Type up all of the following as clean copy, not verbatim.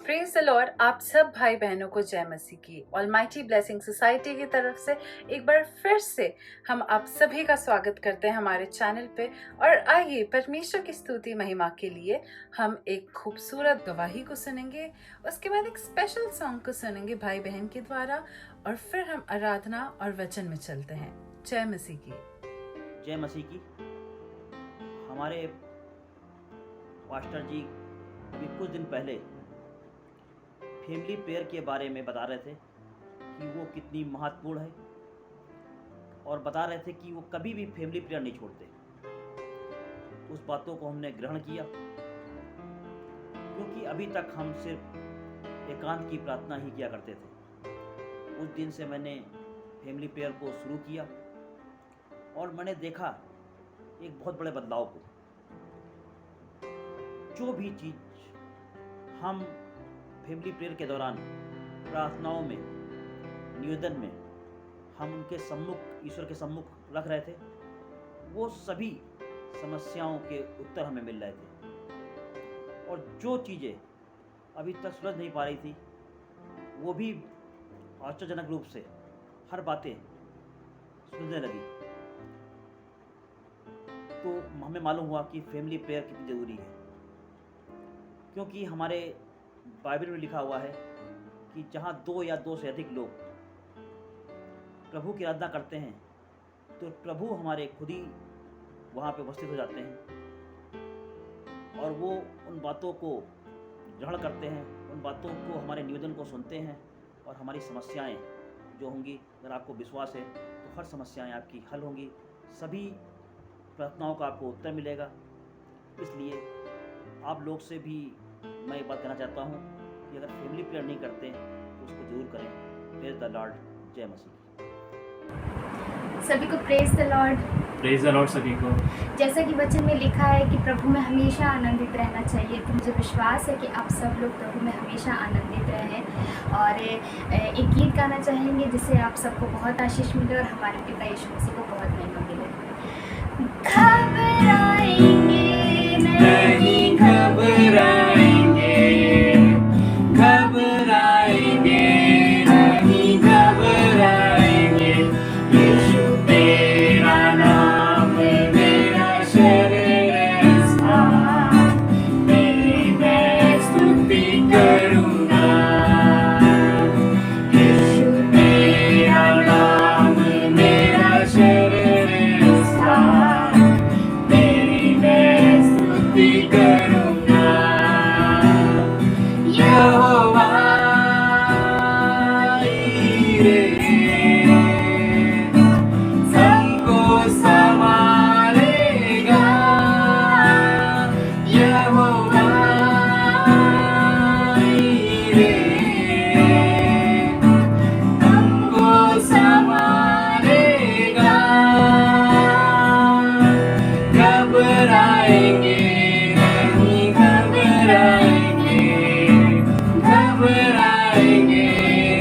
Praise the Lord. आप सब भाई बहनों को जय मसीह की ऑलमाइटी ब्लेसिंग सोसाइटी की तरफ से एक बार फिर से हम आप सभी का स्वागत करते हैं हमारे चैनल पे। और आइए परमेश्वर की स्तुति महिमा के लिए हम एक खूबसूरत गवाही को सुनेंगे, उसके बाद एक स्पेशल सॉन्ग को सुनेंगे भाई बहन के द्वारा, और फिर हम आराधना और वचन में चलते हैं। जय मसीह की। जय मसीह की। हमारे पास्टर जी अभी कुछ दिन पहले फैमिली प्रेयर के बारे में बता रहे थे कि वो कितनी महत्वपूर्ण है, और बता रहे थे कि वो कभी भी फैमिली प्रेयर नहीं छोड़ते। उस बातों को हमने ग्रहण किया, क्योंकि अभी तक हम सिर्फ एकांत की प्रार्थना ही किया करते थे। उस दिन से मैंने फैमिली प्रेयर को शुरू किया और मैंने देखा एक बहुत बड़े बदलाव को। जो भी चीज़ हम फैमिली प्रेयर के दौरान प्रार्थनाओं में, निवेदन में हम उनके सम्मुख, ईश्वर के सम्मुख रख रहे थे, वो सभी समस्याओं के उत्तर हमें मिल रहे थे। और जो चीज़ें अभी तक सुलझ नहीं पा रही थी, वो भी आश्चर्यजनक रूप से हर बातें सुलझने लगी। तो हमें मालूम हुआ कि फैमिली प्रेयर कितनी ज़रूरी है, क्योंकि हमारे बाइबल में लिखा हुआ है कि जहाँ 2 या 2 से अधिक लोग प्रभु की आराधना करते हैं, तो प्रभु हमारे खुद ही वहाँ पे उपस्थित हो जाते हैं, और वो उन बातों को ग्रहण करते हैं, उन बातों को, हमारे निवेदन को सुनते हैं, और हमारी समस्याएं जो होंगी, अगर आपको विश्वास है तो हर समस्याएं आपकी हल होंगी, सभी प्रार्थनाओं का आपको उत्तर मिलेगा। इसलिए आप लोग से भी मैं एक बात कहना चाहता हूँ कि अगर फैमिली प्रेयर नहीं करते तो उसको जरूर करें। Praise the Lord. जय मसीह। सभी को praise the Lord. Praise the Lord सभी को। जैसा कि वचन में लिखा है कि प्रभु में हमेशा आनंदित रहना चाहिए, तो मुझे विश्वास है कि आप सब लोग प्रभु में हमेशा आनंदित रहें। और एक गीत गाना चाहेंगे जिससे आप सबको बहुत आशीष मिले और हमारे पिता यीशु मसीह को बहुत महिमा मिले। घबराएंगे नहीं, घबराएंगे, घबराएंगे नहीं, घबराएंगे। यीशु तेरा नाम मेरा शरण स्थान, तेरी मैं स्तुति करूँगा। यीशु तेरा नाम मेरा शरण स्थान, तेरी मैं स्तुति करूँगा। यहोवा ईरे सबको संभालेगा। यहोवा ईरे हमको संभालेगा। घबराएंगे नहीं, घबराएंगे, घबराएंगे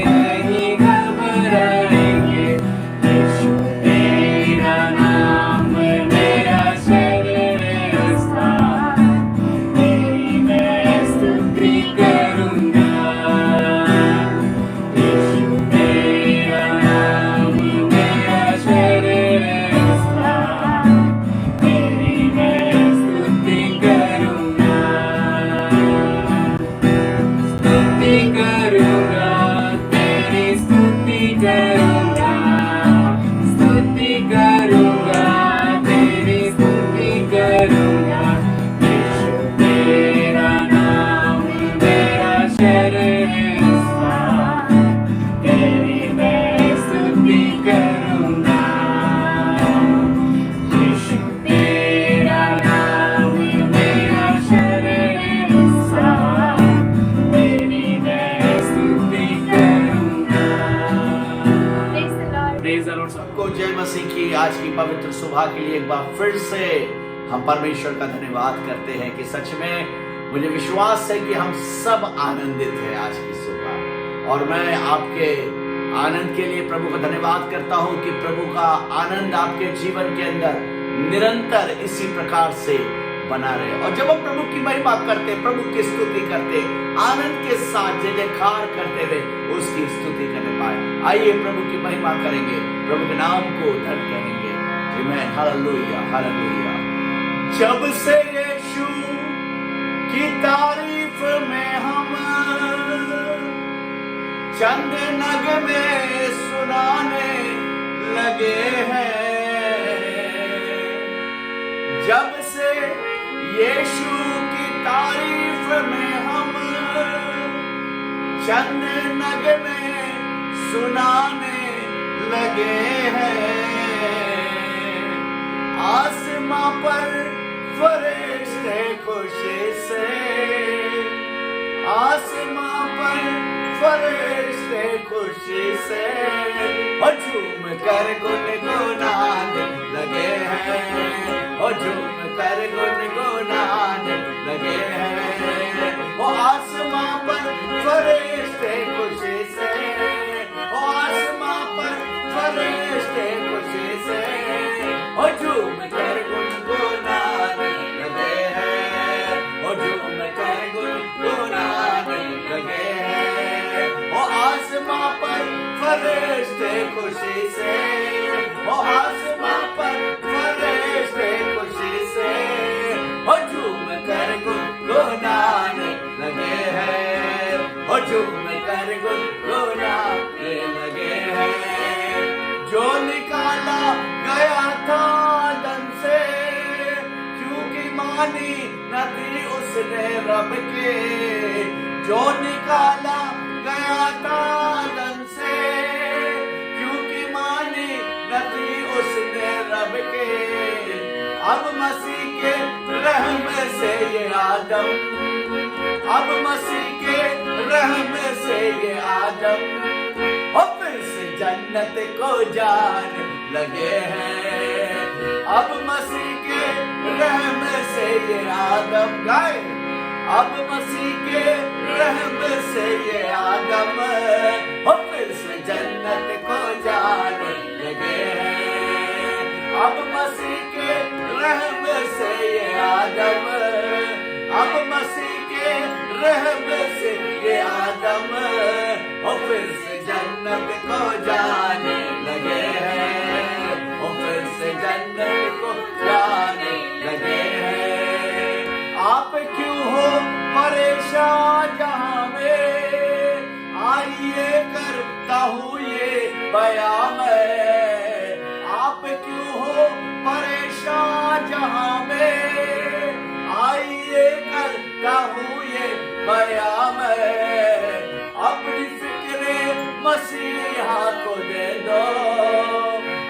नहीं, घबराएंगे। यीशु तेरा नाम मेरा शरण स्थान, तेरी मैं स्तुति करूँगा। यीशु तेरा नाम मेरा शरण स्थान, तेरी मैं स्तुति करूँगा। स्तुति करूँगा, तेरी स्तुति करूँगा, स्तुति करूँगा, तेरी स्तुति करूँगा। यीशु तेरा नाम मेरा शरण स्थान, तेरी मैं स्तुति करूँगा। यीशु तेरा नाम मेरा शरण स्थान, तेरी मैं स्तुति करूँगा। Praise the Lord. Praise the Lord सबको। को जय मसीह की। आज की पवित्र सुबह के लिए एक बार फिर से हम परमेश्वर का धन्यवाद करते हैं कि सच में मुझे विश्वास है कि हम सब आनंदित हैं आज की सुबह। और मैं आपके आनंद के लिए प्रभु का धन्यवाद करता हूं कि प्रभु का आनंद आपके जीवन के अंदर निरंतर इसी प्रकार से बना रहे। और जब हम प्रभु की महिमा करते, प्रभु की स्तुति करते, आनंद के साथ जय जयकार करते हुए उसकी स्तुति करने पाए। आइए प्रभु की महिमा करेंगे, प्रभु के नाम को धन कहेंगे। आमीन, हालेलुया, हालेलुया। जब से यीशु की तारीफ में हम चंद नगमे सुनाने लगे हैं, जब से यीशु की तारीफ में हम चंद नगमे सुनाने लगे हैं, आसमां पर फरिश्ते खुशी से, आसमां पर फरिश्ते खुशी से झूम कर गुनगुनाने लगे हैं, झूम कर गुनगुनाने लगे हैं। आसमां पर फरिश्ते खुशी से, आसमां पर फरिश्ते खुशी से झूम कर गुनगुनाने लगे हैं, झूम कर गुनगुनाने लगे हैं। आसमां पर फरिश्ते खुशी से, आसमां पर फरिश्ते खुशी से झूम कर गुनगुनाने लगे हैं, झूम कर गुनगुनाने लगे हैं। जो निकाला गया था दन से, क्योंकि मानी न थी उसने रब के, जो निकाला गया था दन से, क्योंकि मानी न थी उसने रब के। अब मसीह के रहम से ये आदम, अब मसीह के रहम से ये आदम फिर से जन्नत को जाने लगे हैं। अब मसीह के रहम से ये आदम गाए, अब मसीह के रहम से ये आदम फिर से जन्नत को जाने लगे हैं। अब मसीह के रहम से ये आदम, अब मसीह के रहम से ये आदम फिर से जन्नत को जाने लगे हैं, फिर से जन्नत को जाने लगे हैं। आप क्यों हो परेशान जहां में, आइए करता हूँ ये बयां मैं। आप क्यों हो परेशान जहां में, आइए करता हूँ ये बयां मैं। अपनी फिक्रे मसीहा को दे दो,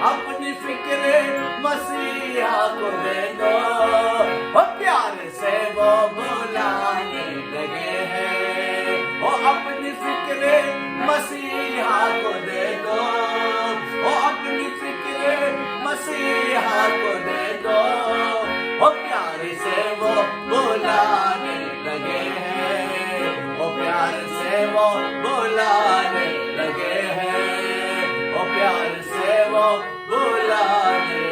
अपनी फिक्रे मसीहा को दे दो प्यार से वो बुलाने लगे हैं। अपनी फिक्रे मसीहा को दे दो, अपनी फिक्रे मसीहा को दे दो प्यार से वो बुलाने लगे हैं, प्यार से वो बुलाने लगे हैं, प्यार से वो बुलाने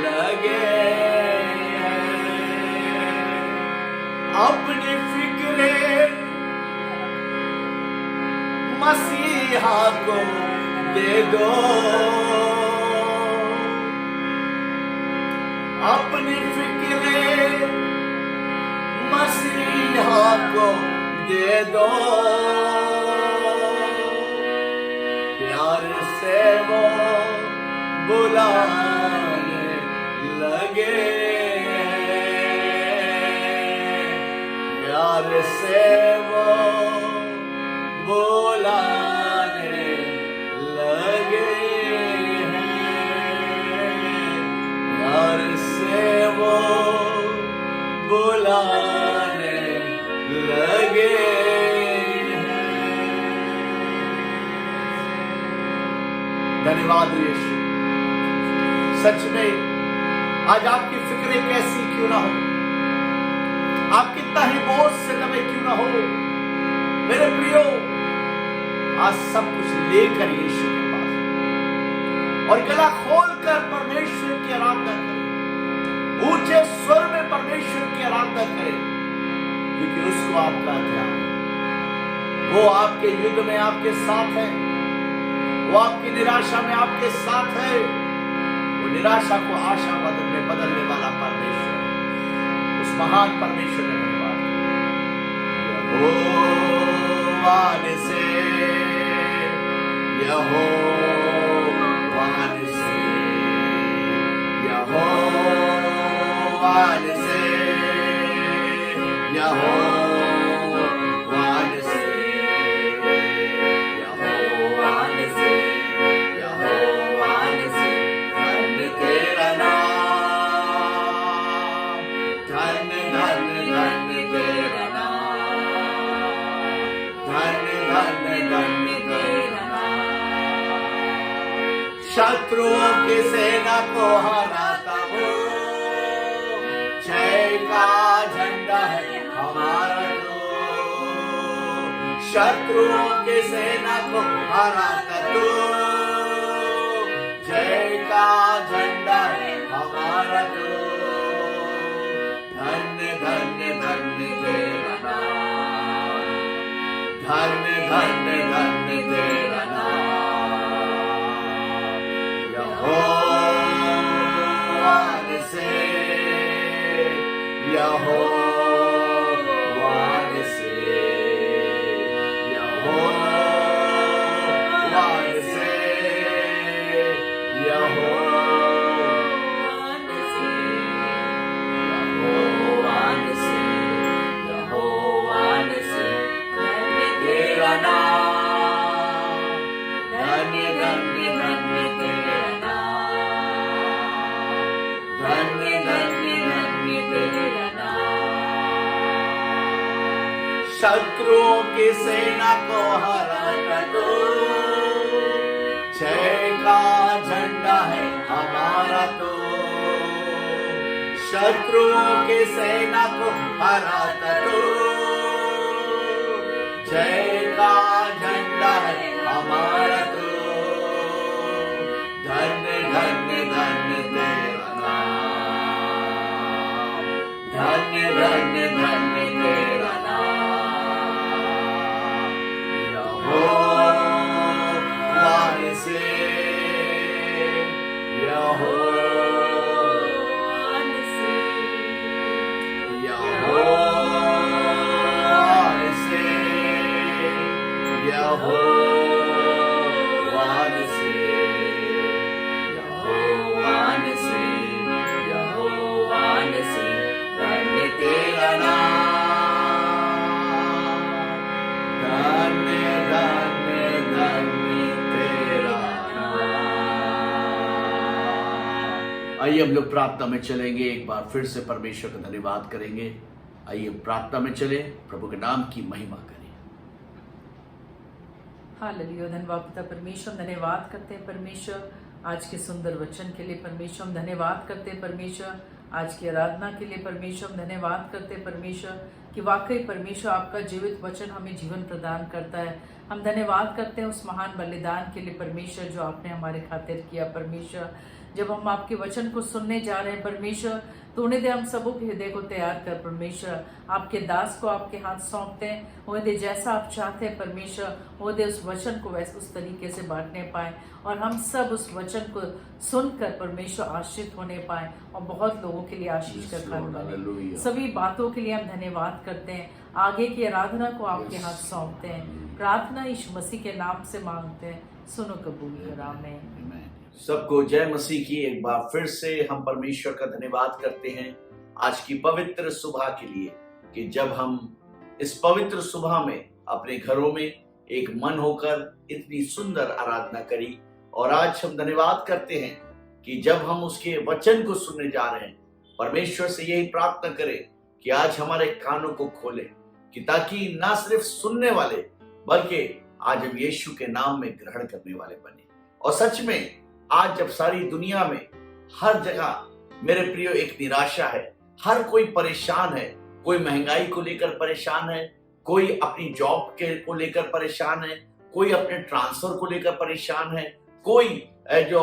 लगे हैं। अपनी फिक्रे मसीहा को दे दो, अपनी फिक्रे मसीहा को दे दो प्यार से वो बुलाने लगे हैं, प्यार से वो बुलाने लगे हैं, प्यार से वो बुलाने लगे हैं। धन्यवाद यीशु। सच में आज आपकी फिक्रें कैसी क्यों ना हो, आप कितना ही बोझ से दबे क्यों ना हो, मेरे प्रियो आज सब कुछ लेकर यीशु के पास और गला खोलकर परमेश्वर की आराधना करें, ऊंचे स्वर में परमेश्वर की वो आपके युद्ध में आपके साथ है, वो आपकी निराशा में आपके साथ है। वो निराशा को आशावाद में बदलने वाला परमेश्वर, उस महान परमेश्वर ने धन्यवाद। यहोवा निस्सी, यहोवा निस्सी, यहोवा निस्सी, यहोवा निस्सी, यहोवा निस्सी, यहोवा निस्सी। धन्य तेरा नाम, धन्य धन्य धन्य तेरा नाम, धन्य धन्य धन्य तेरा नाम। शत्रुओं की सेना को हराता हो, जय का झंडा है हमारा तो। शत्रुओं की सेना को हराता तो, जय का झंडा है हमारा तो। धन्य धन्य धन्य तेरा नाम, धन्य धन्य धन्य तेरा नाम। यहोवा निस्सी, यहोवा निस्सी, यहोवा निस्सी, यहोवा निस्सी, यहोवा निस्सी, यहोवा निस्सी। धन्य तेरा नाम, धन्य धन्य धन्य तेरा नाम, धन्य धन्य धन्य तेरा नाम। शत्रुओं की सेना को हराता तो, जय का झंडा है हमारा तो। शत्रुओं की सेना को हराता तो, जय का झंडा है हमारा तो। धन्य धन्य धन्य तेरा नाम, धन्य धन्य धन्य तेरा नाम। यहोवा निस्सी, यहोवा निस्सी, यहोवा निस्सी, यहोवा निस्सी, यहोवा निस्सी, यहोवा निस्सी। धन्य तेरा नाम, धन्य धन्य धन्य तेरा नाम। आइए हम लोग प्रार्थना में चलेंगे, एक बार फिर से परमेश्वर का धन्यवाद करेंगे। आइए प्रार्थना में चले, प्रभु के नाम की महिमा करें। हालेलुया। धन्यवाद पिता परमेश्वर, धन्यवाद करते हैं परमेश्वर आज के सुंदर वचन के लिए। परमेश्वर हम धन्यवाद करते हैं परमेश्वर आज की आराधना के लिए। परमेश्वर हम धन्यवाद करते हैं परमेश्वर कि वाकई परमेश्वर आपका जीवित वचन हमें जीवन प्रदान करता है। हम धन्यवाद करते हैं उस महान बलिदान के लिए परमेश्वर जो आपने हमारे खातिर किया। परमेश्वर जब हम आपके वचन को सुनने जा रहे हैं परमेश्वर, तो उन्हें दे हम सबों के हृदय को तैयार कर परमेश्वर। आपके दास को आपके हाथ सौंपते हैं, उन्हें दे जैसा आप चाहते हैं परमेश्वर, उन्हें दे उस वचन को वैसे उस तरीके से बांटने पाए और हम सब उस वचन को सुनकर परमेश्वर आश्रित होने पाए और बहुत लोगों के लिए आशीष का कारण बने। सभी बातों के लिए हम धन्यवाद करते हैं। आगे की आराधना को आपके हाथ सौंपते हैं। प्रार्थना यीशु मसीह के नाम से मांगते हैं, सुनो कबूल कर। आमीन। सबको जय मसीह की। एक बार फिर से हम परमेश्वर का धन्यवाद करते हैं आज की पवित्र सुबह के लिए, कि जब हम इस पवित्र सुबह में अपने घरों में एक मन होकर इतनी सुंदर आराधना करी। और आज हम धन्यवाद करते हैं कि जब हम उसके वचन को सुनने जा रहे हैं, परमेश्वर से यही प्रार्थना करें कि आज हमारे कानों को खोले, कि ताकि ना सिर्फ सुनने वाले बल्कि आज हम यीशु के नाम में ग्रहण करने वाले बने। और सच में आज जब सारी दुनिया में हर जगह मेरे प्रियो एक निराशा है, हर कोई परेशान है, कोई महंगाई को लेकर परेशान है, कोई अपनी जॉब के को लेकर परेशान है, कोई अपने ट्रांसफर को लेकर परेशान है, कोई जो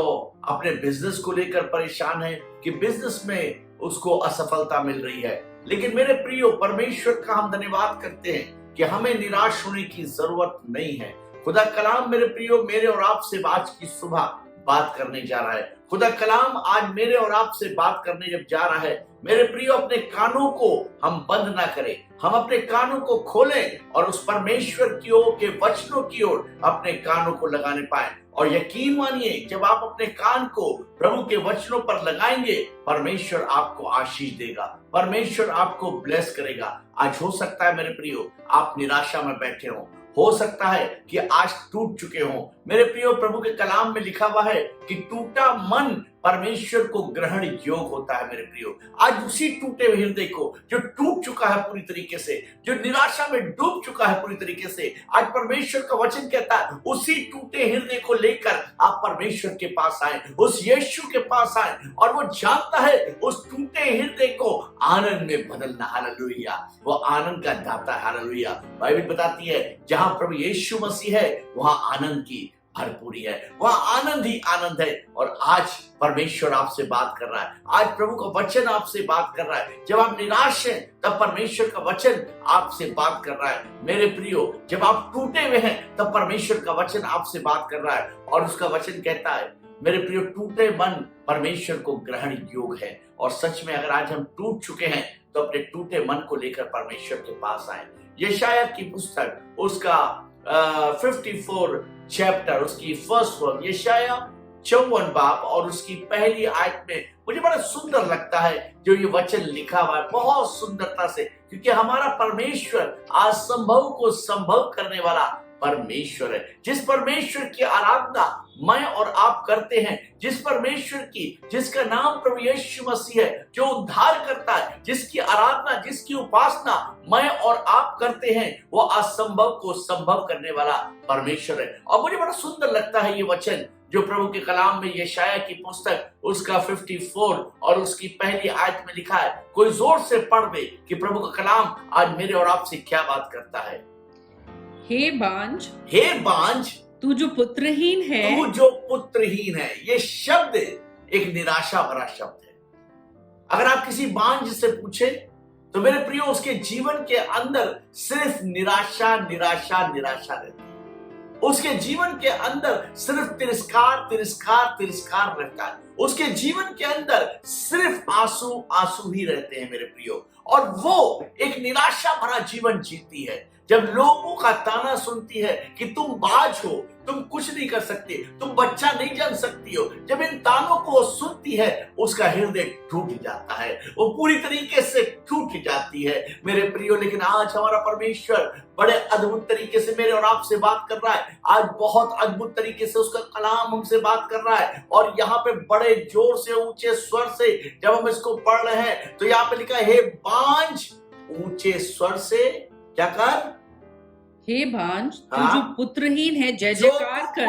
अपने बिजनेस को लेकर परेशान है कि बिजनेस में उसको असफलता मिल रही है। लेकिन मेरे प्रियो परमेश्वर का हम धन्यवाद करते हैं कि हमें निराश होने की जरूरत नहीं है। खुदा कलाम मेरे प्रियो मेरे और आपसे आज की सुबह बात करने जा रहा है। खुदा कलाम आज मेरे और आपसे बात करने जब जा रहा है, मेरे प्रियो अपने कानों को हम बंद ना करें, हम अपने कानों को खोलें और उस परमेश्वर की ओर के वचनों की ओर अपने कानों को लगाने पाए। और यकीन मानिए, जब आप अपने कान को प्रभु के वचनों पर लगाएंगे, परमेश्वर आपको आशीष देगा, परमेश्वर आपको ब्लेस करेगा। आज हो सकता है मेरे प्रियो आप निराशा में बैठे हो सकता है कि आज टूट चुके हो। मेरे प्रियो प्रभु के कलाम में लिखा हुआ है कि टूटा मन परमेश्वर को ग्रहण योग होता है। मेरे प्रियो आज उसी टूटे हुए हृदय को जो टूट चुका है पूरी तरीके से, जो निराशा में डूब चुका है पूरी तरीके से, आज परमेश्वर का वचन कहता है उसी टूटे हृदय को लेकर आप परमेश्वर के पास आए, उस यीशु के पास आए, और वो जानता है उस टूटे हृदय को आनंद में बदलना। हालेलुया, वो आनंद का दाता है। हालेलुया, बाइबल बताती है जहां प्रभु यीशु मसीह है वहां आनंद की भरपूरी है, वहां आनंद ही आनंद है। और आज परमेश्वर आपसे बात कर रहा है, आज प्रभु का वचन आपसे बात कर रहा है। जब आप निराश हैं तब परमेश्वर का वचन आपसे बात कर रहा है। मेरे प्रियो जब आप टूटे हुए हैं तब परमेश्वर का वचन आपसे बात कर रहा है। और उसका वचन कहता है मेरे प्रियो टूटे मन परमेश्वर को ग्रहण योग है। और सच में अगर आज हम टूट चुके हैं तो अपने टूटे मन को लेकर परमेश्वर के पास आए। यशायाह की पुस्तक उसका 54 चैप्टर उसकी फर्स्ट वर्ड, यशायाह 54 बाब और उसकी पहली आयत में मुझे बड़ा सुंदर लगता है जो ये वचन लिखा हुआ है, बहुत सुंदरता से, क्योंकि हमारा परमेश्वर असंभव को संभव करने वाला परमेश्वर है। जिस परमेश्वर की आराधना मैं और आप करते हैं, जिस परमेश्वर की जिसका नाम प्रभु यीशु मसीह है, जो उद्धार करता है, जिसकी आराधना जिसकी उपासना मैं और आप करते हैं, वो असंभव को संभव करने वाला परमेश्वर है। और मुझे बड़ा सुंदर लगता है ये वचन जो प्रभु के कलाम में यशायाह की पुस्तक उसका 54 और उसकी पहली आयत में लिखा है। कोई जोर से पढ़ दे कि प्रभु का कलाम आज मेरे और आपसे क्या बात करता है। हे बांझ, तू जो पुत्रहीन है। ये शब्द एक निराशा भरा शब्द है। अगर आप किसी बांझ से पूछे तो मेरे प्रियो उसके जीवन के अंदर सिर्फ निराशा रहती है। उसके जीवन के अंदर सिर्फ तिरस्कार रहता है। उसके जीवन के अंदर सिर्फ आंसू ही रहते हैं मेरे प्रियो। और वो एक निराशा भरा जीवन जीती है। जब लोगों का ताना सुनती है कि तुम बाज हो, तुम कुछ नहीं कर सकते, तुम बच्चा नहीं जन सकती हो, जब इन तानों को सुनती है उसका हृदय टूट जाता है, वो पूरी तरीके से टूट जाती है मेरे प्रियो। लेकिन आज हमारा परमेश्वर बड़े अद्भुत तरीके से मेरे और आपसे बात कर रहा है। आज बहुत अद्भुत तरीके से उसका कलाम हमसे बात कर रहा है। और यहाँ पे बड़े जोर से ऊंचे स्वर से जब हम इसको पढ़ रहे हैं तो यहाँ पे लिखा है हे बांझ, ऊंचे स्वर से क्या कर, हे बांझ, तू हाँ? जो पुत्रहीन है जय जयकार कर।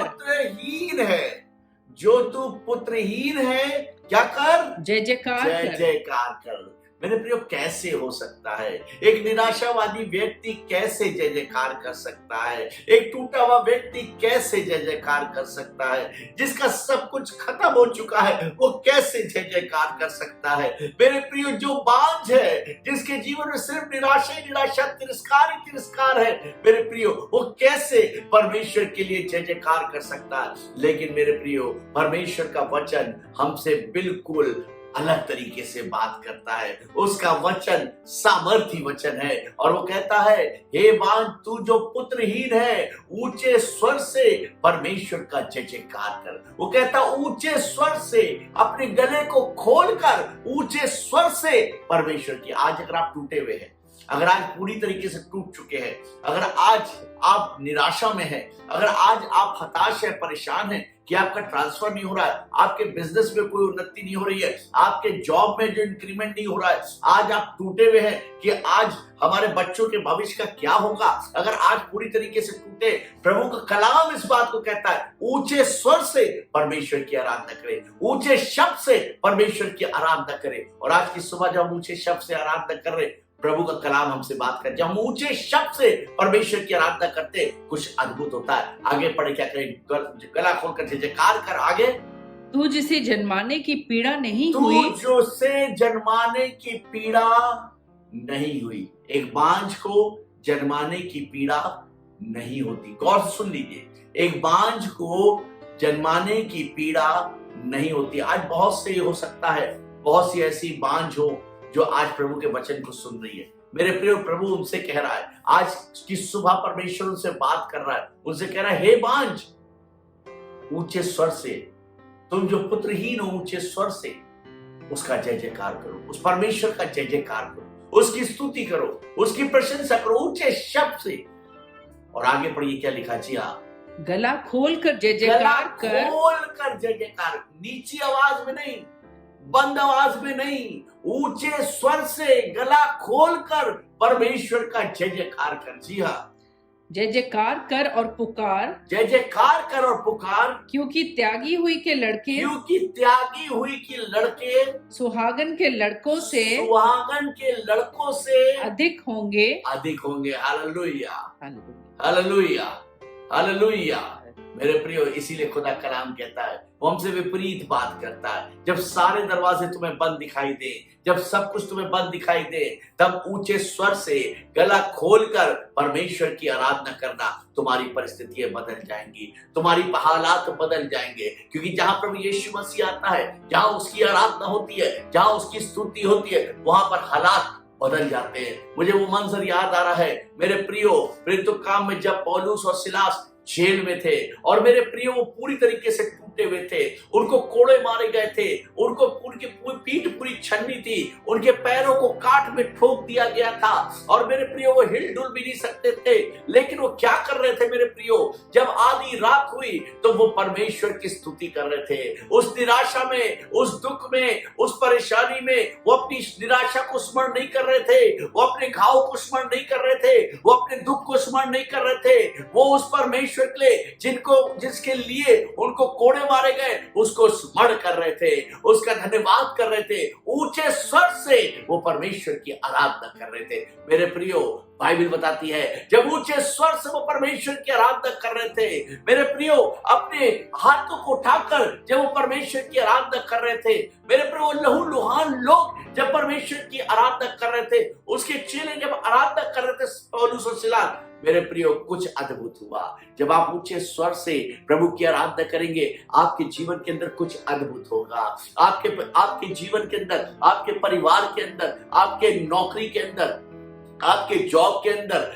जो तू पुत्रहीन है क्या कर, जय जयकार कर। मेरे प्रियो कैसे हो सकता है एक निराशावादी व्यक्ति कैसे जय जयकार कर सकता है, एक टूटा हुआ व्यक्ति कैसे जय जयकार कर सकता है, जिसका सब कुछ खत्म हो चुका है वो कैसे जय जयकार कर सकता है। मेरे प्रियो जो बांझ है, जिसके जीवन में सिर्फ निराशा तिरस्कार है, मेरे प्रियो वो कैसे परमेश्वर के लिए जय जयकार कर सकता है। लेकिन मेरे प्रियो परमेश्वर का वचन हमसे बिल्कुल अलग तरीके से बात करता है। उसका वचन सामर्थी वचन है और वो कहता है हे बांझ, तू जो पुत्रहीन है ऊंचे स्वर से परमेश्वर का जय जयकार कर। वो कहता ऊंचे स्वर से अपने गले को खोलकर ऊंचे स्वर से परमेश्वर की। आज अगर आप टूटे हुए हैं, अगर आज पूरी तरीके से टूट चुके हैं, अगर आज आप निराशा में हैं, अगर आज आप हताश है, परेशान हैं कि आपका ट्रांसफर नहीं हो रहा है, आपके बिजनेस में कोई उन्नति नहीं हो रही है, आपके जॉब में जो इंक्रीमेंट नहीं हो रहा है, आज आप टूटे हुए हैं कि आज हमारे बच्चों के भविष्य का क्या होगा, अगर आज पूरी तरीके से टूटे, प्रभु का कलाम इस बात को कहता है ऊंचे स्वर से परमेश्वर की आराधना करें, ऊंचे शब्द से परमेश्वर की आराधना करें। और आज की सुबह जब हम ऊंचे शब्द से आराधना कर रहे, प्रभु का कलाम हमसे बात कर, जब हम ऊंचे शब्द से परमेश्वर की आराधना करते कुछ अद्भुत होता है। आगे पढ़े क्या करें, गला खोलकर जय जयकार कर। आगे तू जिसे जन्माने की पीड़ा नहीं हुई, एक बांझ को जन्माने की पीड़ा नहीं होती। गौर से सुन लीजिए, एक बांझ को जन्माने की पीड़ा नहीं होती। आज बहुत से हो सकता है, बहुत सी ऐसी बांझ हो जो आज प्रभु के वचन को सुन रही है। मेरे प्रिय, प्रभु उनसे कह रहा है, आज की सुबह परमेश्वर उनसे बात कर रहा है, उनसे कह रहा है, हे बांझ, ऊंचे स्वर से, तुम जो पुत्रहीन हो, ऊंचे स्वर से उसका जय जयकार करो, उस परमेश्वर का जय जयकार करो, उसकी स्तुति करो, उसकी प्रशंसा करो ऊंचे शब्द से। और आगे पढ़िए क्या लिखा जी? गला खोल कर जय जयकार कर, खोल कर जय जयकार, नीची आवाज में नहीं, बंद आवाज में नहीं, ऊंचे स्वर से गला खोल कर परमेश्वर का जय जयकार कर। जी हाँ, जय जयकार कर और पुकार, जय जयकार कर और पुकार, क्योंकि त्यागी हुई के लड़के, क्योंकि त्यागी हुई की लड़के सुहागन के लड़कों से, सुहागन के लड़कों से अधिक होंगे। अधिक होंगे। Hallelujah, hallelujah. Hallelujah, hallelujah. मेरे प्रियो, इसीलिए खुदा कलाम कहता है, वो हमसे विपरीत बात करता है। जब सारे दरवाजे तुम्हें बंद दिखाई दे, जब सब कुछ तुम्हें बंद दिखाई दे, तब ऊंचे स्वर से गला खोलकर परमेश्वर की आराधना करना। तुम्हारी परिस्थितियां बदल जाएंगी, तुम्हारी हालात बदल जाएंगे, क्योंकि जहां प्रभु यीशु मसीह आता है, जहां उसकी आराधना होती है, जहां उसकी स्तुति होती है, वहां पर हालात बदल जाते हैं। मुझे वो मंजर याद आ रहा है मेरे प्रियो, प्रेरितों काम में जब पौलुस और सिलास जेल में थे, और मेरे प्रियो वो पूरी तरीके से टूटे हुए थे, उनको कोड़े मारे गए थे, उनको उनकी पीठ पूरी छन्नी थी, उनके पैरों को काट में ठोक दिया गया था, और मेरे प्रियो वो हिलडुल भी नहीं सकते थे। लेकिन वो क्या कर रहे थे मेरे प्रियो? जब आधी रात हुई तो वो परमेश्वर की स्तुति कर रहे थे। उस निराशा में, उस दुख में, उस परेशानी में वो अपनी निराशा को स्मरण नहीं कर रहे थे, वो अपने घाव को स्मरण नहीं कर रहे थे, वो अपने दुख को स्मरण नहीं कर रहे थे। वो उस परमेश्वर के लिए जिसके लिए उनको कोड़े मारे गए, उसको स्मरण कर रहे थे, उसका धन्यवाद कर रहे थे, ऊंचे स्वर से वो परमेश्वर की आराधना कर रहे थे। मेरे प्रियो, बाइबल बताती है जब ऊंचे स्वर से वो परमेश्वर की आराधना कर रहे थे, मेरे प्रियो अपने हाथों को उठाकर जब वो परमेश्वर की आराधना कर रहे थे, मेरे प्रियो लहू लुहान लोग जब परमेश्वर की आराधना कर रहे थे, उसके चेले जब आराधना कर रहे थे पौलुस और सिलास, मेरे प्रियो कुछ अद्भुत हुआ। जब आप ऊंचे स्वर से प्रभु की आराधना करेंगे, आपके जीवन के अंदर कुछ अद्भुत होगा। आपके जीवन के अंदर, आपके परिवार के अंदर, आपके नौकरी के अंदर, आपके जॉब के अंदर,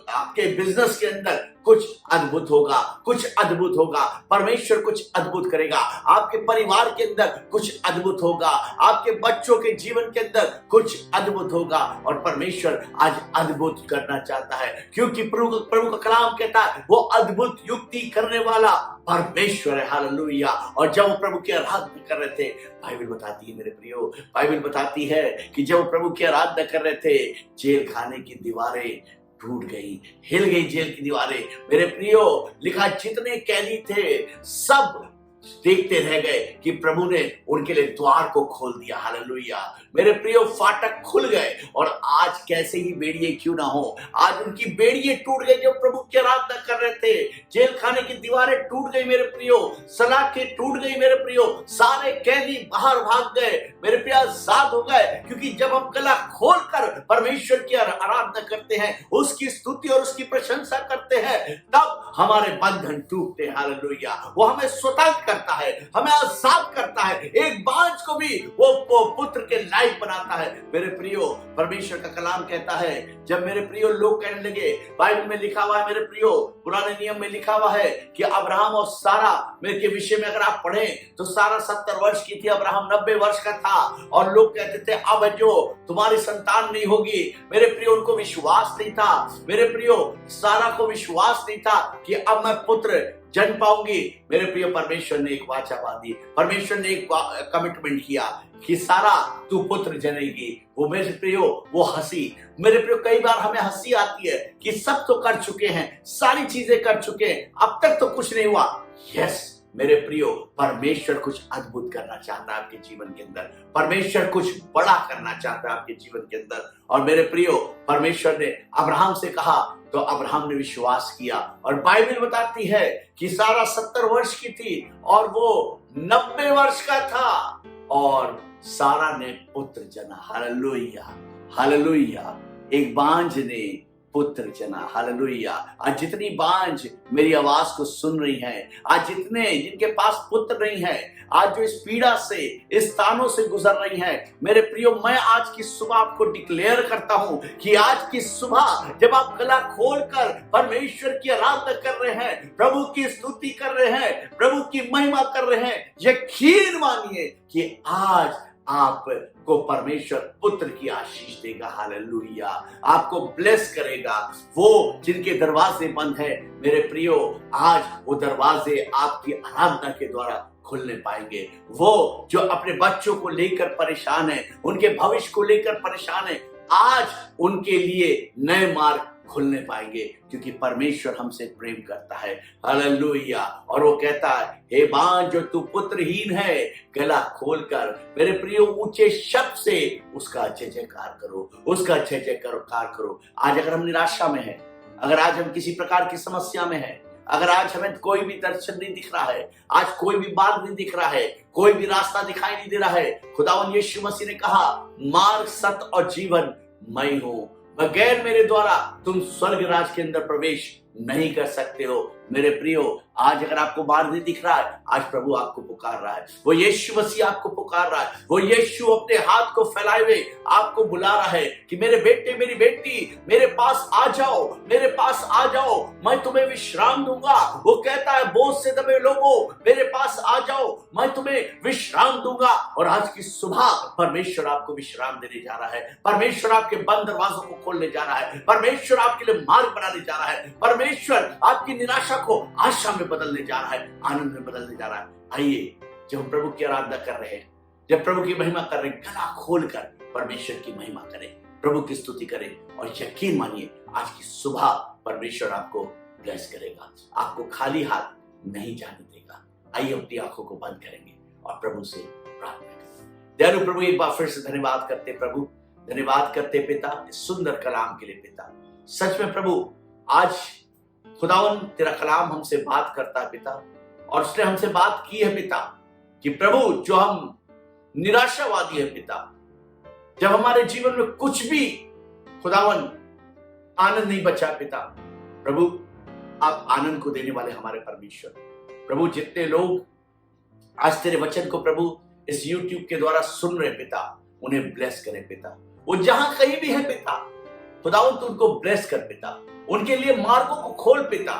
आपके बिजनेस के अंदर कुछ अद्भुत होगा, कुछ अद्भुत होगा। परमेश्वर कुछ अद्भुत करेगा। आपके परिवार के अंदर कुछ अद्भुत होगा, आपके बच्चों के जीवन के अंदर कुछ अद्भुत होगा। और परमेश्वर आज अद्भुत करना चाहता है, क्योंकि प्रभु का कलाम कहता है वो अद्भुत युक्ति करने वाला परमेश्वर है। हालेलुया। और जब वो प्रभु की आराधना कर रहे थे, बाइबल बताती है मेरे प्रियो, बाइबल बताती है कि जब वो प्रभु की आराधना कर रहे थे, जेल खाने की दीवारें टूट गई, हिल गई जेल की दीवारें। मेरे प्रियो, लिखा जितने कैदी थे सब देखते रह गए कि प्रभु ने उनके लिए द्वार को खोल दिया। हालेलुया। मेरे प्रियो, फाटक खुल गए, और आज कैसे ही बेड़िए क्यों ना हो, आज उनकी बेड़िए टूट गई जो प्रभु की आराधना कर रहे थे। जेल खाने की दीवारें टूट गई मेरे प्रियो, सलाखें टूट गई मेरे प्रियो, सारे कैदी बाहर भाग गए मेरे प्रियो, आजाद हो गए। क्योंकि जब हम गला खोलकर परमेश्वर की आराधना करते हैं, उसकी स्तुति और उसकी प्रशंसा करते हैं, तब हमारे बंधन टूटते हैं। हालेलुया। वो हमें स्वतंत्र करता है, हमें आजाद करता है। एक बांझ को भी वो पुत्र के लायक बनाता है। मेरे प्रियो, परमेश्वर का कलाम कहता है, जब मेरे प्रियो लोग कहने लगे, बाइबल में लिखा हुआ है मेरे प्रियो, पुराने नियम में लिखा हुआ है कि अब्राहम और सारा मेरे के विषय में अगर आप पढ़ें तो सारा 70 वर्ष की थी, अब्राहम 90 वर्ष का था, और लोग कहते थे अब जो तुम्हारी संतान नहीं होगी। मेरे प्रियो, उनको विश्वास नहीं था। मेरे प्रियो, सारा को विश्वास नहीं था कि अब मैं पुत्र जन पाऊंगी। मेरे प्रियो, परमेश्वर ने एक वाचा बांधी, परमेश्वर ने एक कमिटमेंट किया कि सारा तू पुत्र जनेगी। वो मेरे प्रियो, वो हंसी, मेरे प्रियो, कई बार हमें हंसी आती है कि सब तो कर चुके हैं, सारी चीजें कर चुके हैं, अब तक तो कुछ नहीं हुआ। यस मेरे प्रियो, परमेश्वर कुछ अद्भुत करना चाहता है आपके जीवन के अंदर, परमेश्वर कुछ बड़ा करना चाहता है आपके जीवन के अंदर। और मेरे प्रियो, परमेश्वर ने अब्राहम से कहा तो अब्राहम ने विश्वास किया, और बाइबल बताती है कि सारा 70 वर्ष की थी और वो 90 वर्ष का था, और सारा ने पुत्र जना। Hallelujah, hallelujah. एक बांझ ने पुत्र जना। हालेलुया। आज जितनी बांझ मेरी आवाज को सुन रही है, आज जितने जिनके पास पुत्र नहीं है, आज जो इस पीड़ा से, इस तानों से गुजर रही है, मेरे प्रियो, मैं आज की सुबह आपको डिक्लेयर करता हूं कि आज की सुबह जब आप गला खोलकर परमेश्वर की आराधना कर रहे हैं, प्रभु की स्तुति कर रहे हैं, प्रभु की महिमा कर रहे हैं, यकीन मानिए कि आज आपको परमेश्वर पुत्र की आशीष देगा। हालेलुया। आपको ब्लेस करेगा। वो जिनके दरवाजे बंद है, मेरे प्रियो, आज वो दरवाजे आपकी आराधना के द्वारा खुलने पाएंगे। वो जो अपने बच्चों को लेकर परेशान है, उनके भविष्य को लेकर परेशान है, आज उनके लिए नए मार्ग खुलने पाएंगे, क्योंकि परमेश्वर हमसे प्रेम करता है। हालेलुया। और वो कहता है, हे बांझ जो तू पुत्रहीन है, गला खोलकर मेरे प्रियो ऊंचे शब्द से उसका जय जयकार करो, उसका जय जयकार करो। आज अगर हम निराशा में हैं, अगर आज हम किसी प्रकार की समस्या में हैं, अगर आज हमें कोई भी दर्शन नहीं दिख रहा है, आज कोई भी मार्ग नहीं दिख रहा है, कोई भी रास्ता दिखाई नहीं दे रहा है, खुदावन यीशु मसीह ने कहा, मार्ग, सत्य और जीवन मैं हूं, बगैर मेरे द्वारा तुम स्वर्ग राज के अंदर प्रवेश नहीं कर सकते हो। मेरे प्रियो, आज अगर आपको मार्ग नहीं दिख रहा है, आज प्रभु आपको पुकार रहा है, वो यीशु मसीह आपको पुकार रहा है, वो यीशु अपने हाथ को फैलाए हुए आपको बुला रहा है कि मेरे बेटे, मेरी बेटी, मेरे पास आ जाओ, मेरे पास आ जाओ, मैं तुम्हें विश्राम दूंगा। वो कहता है, बोझ से दबे लोगों, मेरे पास आ जाओ, मैं तुम्हें विश्राम दूंगा। और आज की सुबह परमेश्वर आपको विश्राम देने जा रहा है, परमेश्वर आपके बंद दरवाजों को खोलने जा रहा है, परमेश्वर आपके लिए मार्ग बनाने जा रहा है, परमेश्वर आपकी निराशा को आशा में बदलने जा रहा है, आनंद में बदलने जा रहा है। आइए, जब हम प्रभु की आराधना कर रहे हैं, जब प्रभु की महिमा कर रहे हैं, गला खोलकर परमेश्वर की महिमा करें, प्रभु की स्तुति करें, और यकीन मानिए आज की सुबह परमेश्वर आपको ब्लेस करेगा, आपको खाली हाथ नहीं जाने देगा। आइए अपनी आंखों को बंद करेंगे और प्रभु से प्रार्थना करें। दयालु प्रभु, एक बार फिर से धन्यवाद करते प्रभु, धन्यवाद करते पिता इस सुंदर कलाम के लिए। पिता, सच में प्रभु, आज खुदावन तेरा कलाम हमसे बात करता है पिता, और उसने हमसे बात की है पिता कि प्रभु, जो हम निराशावादी है पिता, जब हमारे जीवन में कुछ भी खुदावन आनंद नहीं बचा पिता, प्रभु आप आनंद को देने वाले हमारे परमेश्वर। प्रभु, जितने लोग आज तेरे वचन को प्रभु इस YouTube के द्वारा सुन रहे पिता, उन्हें ब्लेस करें पिता, वो जहां कहीं भी है पिता, खुदावन तू उनको ब्लेस कर पिता, उनके लिए मार्गों को खोल पिता,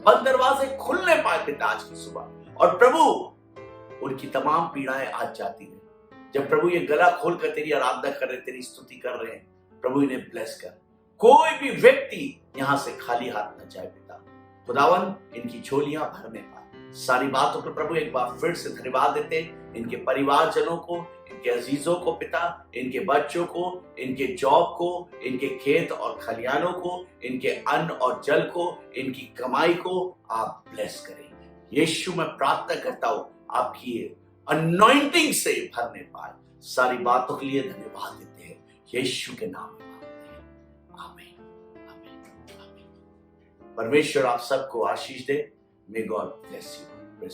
बंद दरवाजे खुलने पाए पिता आज की सुबह। और प्रभु, उनकी तमाम पीड़ाएं आज जाती हैं। जब प्रभु ये गला खोलकर तेरी आराधना कर रहे, तेरी स्तुति कर रहे हैं, प्रभु इन्हें ब्लेस कर। कोई भी व्यक्ति यहां से खाली हाथ न जाए पिता, खुदावन इनकी झोलियां भरने पाए। सारी बातों पर प्रभु एक बार फिर से धन्यवाद देते, इनके परिवारजनों को, इनके अजीजों को पिता, इनके बच्चों को, इनके जॉब को, इनके खेत और खलियानों को, इनके अन्न और जल को, इनकी कमाई को आप ब्लेस करें। यीशु, मैं प्रार्थना करता हूं आपकी अनॉइंटिंग से भरने पाए। सारी बातों के लिए धन्यवाद देते हैं, यीशु के नाम में मांगते हैं, आमीन, आमीन, आमीन। परमेश्वर आप सबको आशीष दे। May God bless you.